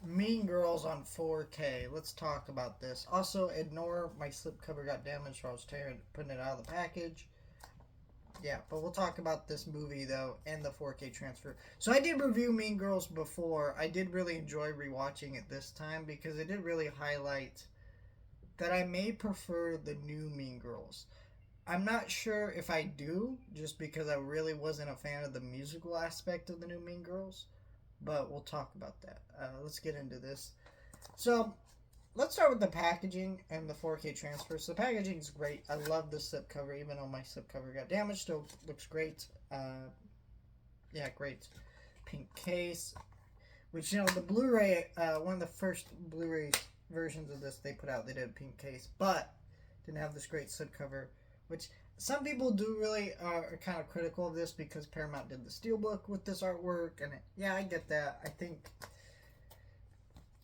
Mean Girls on 4K. Let's talk about this. Also, ignore my slipcover got damaged, so I was putting it out of the package. Yeah, but we'll talk about this movie though and the 4K transfer. So I did review Mean Girls before. I did really enjoy rewatching it this time because it did really highlight that I may prefer the new Mean Girls. I'm not sure if I do, just because I really wasn't a fan of the musical aspect of the new Mean Girls. But we'll talk about that. Let's get into this. So let's start with the packaging and the 4K transfer. So the packaging is great. I love the slipcover, even though my slipcover got damaged. Still looks great. Yeah, great. Pink case, which the Blu-ray, one of the first Blu-ray versions of this they put out, they did a pink case, but didn't have this great slipcover, which some people do really are kind of critical of this because Paramount did the steelbook with this artwork, and yeah, I get that. I think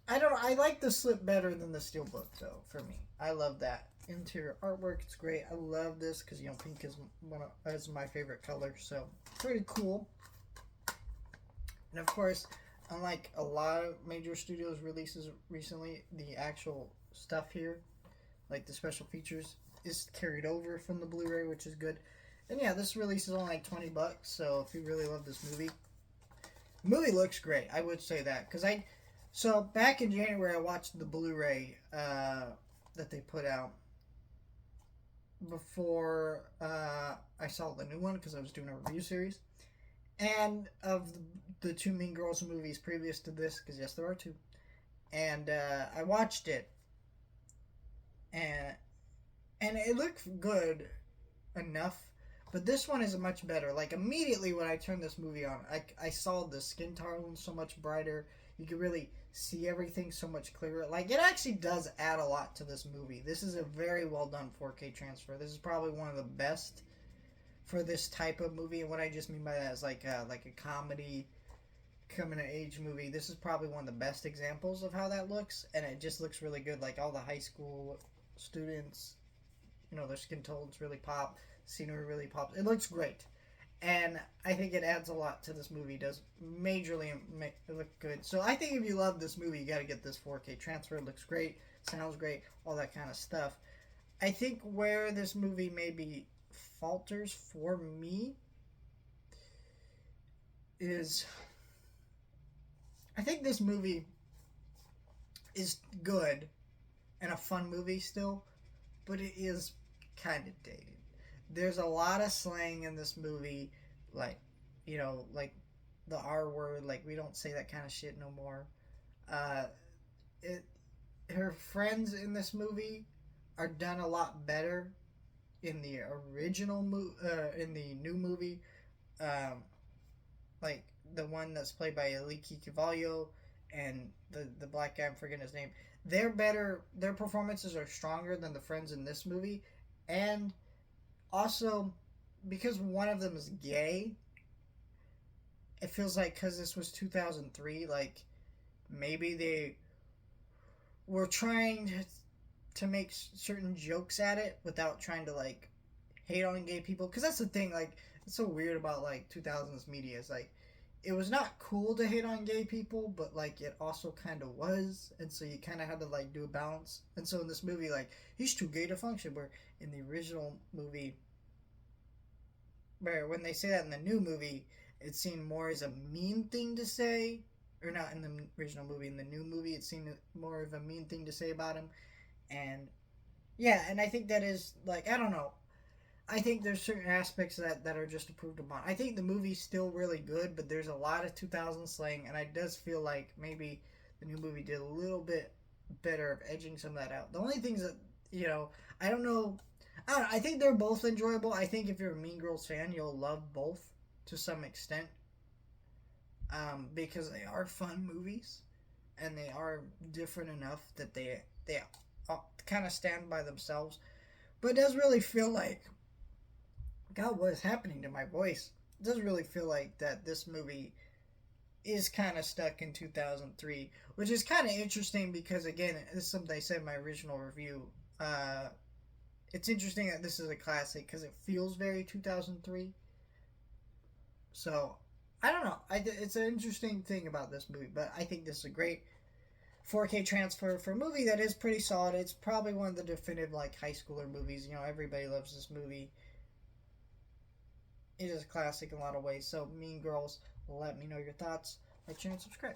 I don't. I like the slip better than the steelbook though. For me, I love that interior artwork. It's great. I love this because pink is my favorite color, so pretty cool. And of course, unlike a lot of major studios releases recently, the actual stuff here, like the special features, is carried over from the Blu-ray, which is good. And yeah, this release is only like $20, so if you really love this movie, the movie looks great. I would say that because so back in January, I watched the Blu-ray that they put out before I saw the new one because I was doing a review series, and of the two Mean Girls movies previous to this, because yes, there are two, and I watched it, and it looked good enough, but this one is much better. Like immediately when I turned this movie on, I saw the skin tone so much brighter. You could really see everything so much clearer. Like it actually does add a lot to this movie. This is a very well done 4K transfer. This is probably one of the best for this type of movie. And what I just mean by that is like a comedy coming of age movie. This is probably one of the best examples of how that looks, and it just looks really good. Like all the high school students, their skin tones really pop, scenery really pops. It looks great, and I think it adds a lot to this movie. It does majorly make it look good. So I think if you love this movie, you got to get this 4K transfer. It looks great, sounds great, all that kind of stuff. I think where this movie maybe falters for me is I think this movie is good and a fun movie still, but it is kind of dated. There's a lot of slang in this movie, like, like the R word, like we don't say that kind of shit no more. Uh, it, her friends in this movie are done a lot better in the in the new movie. Um, like the one that's played by Aliki Cavallo and the black guy, I'm forgetting his name. They're better. Their performances are stronger than the friends in this movie, and also because one of them is gay. It feels like because this was 2003, like maybe they were trying to make certain jokes at it without trying to like hate on gay people. Because that's the thing, like it's so weird about like 2000s media. It's like it was not cool to hate on gay people, but like it also kind of was, and so you kind of had to like do a balance. And so in this movie, like he's too gay to function. Where in the original movie, where when they say that in the new movie, it's seen more as a mean thing to say, or not in the original movie. In the new movie, it's seen more of a mean thing to say about him, and yeah, and I think that is like I don't know. I think there's certain aspects of that are just improved upon. I think the movie's still really good, but there's a lot of 2000 slang, and I does feel like maybe the new movie did a little bit better of edging some of that out. The only things that I don't know. I don't know, I think they're both enjoyable. I think if you're a Mean Girls fan, you'll love both to some extent, because they are fun movies, and they are different enough that they kind of stand by themselves. But it does really feel like God, what is happening to my voice? It does really feel like that this movie is kind of stuck in 2003, which is kind of interesting because, again, this is something I said in my original review. Uh, it's interesting that this is a classic because it feels very 2003. So, I don't know. It's an interesting thing about this movie, but I think this is a great. 4K transfer for a movie that is pretty solid. It's probably one of the definitive like high schooler movies. You know, everybody loves this movie. It is a classic in a lot of ways. So, Mean Girls, let me know your thoughts. Like, share, and subscribe.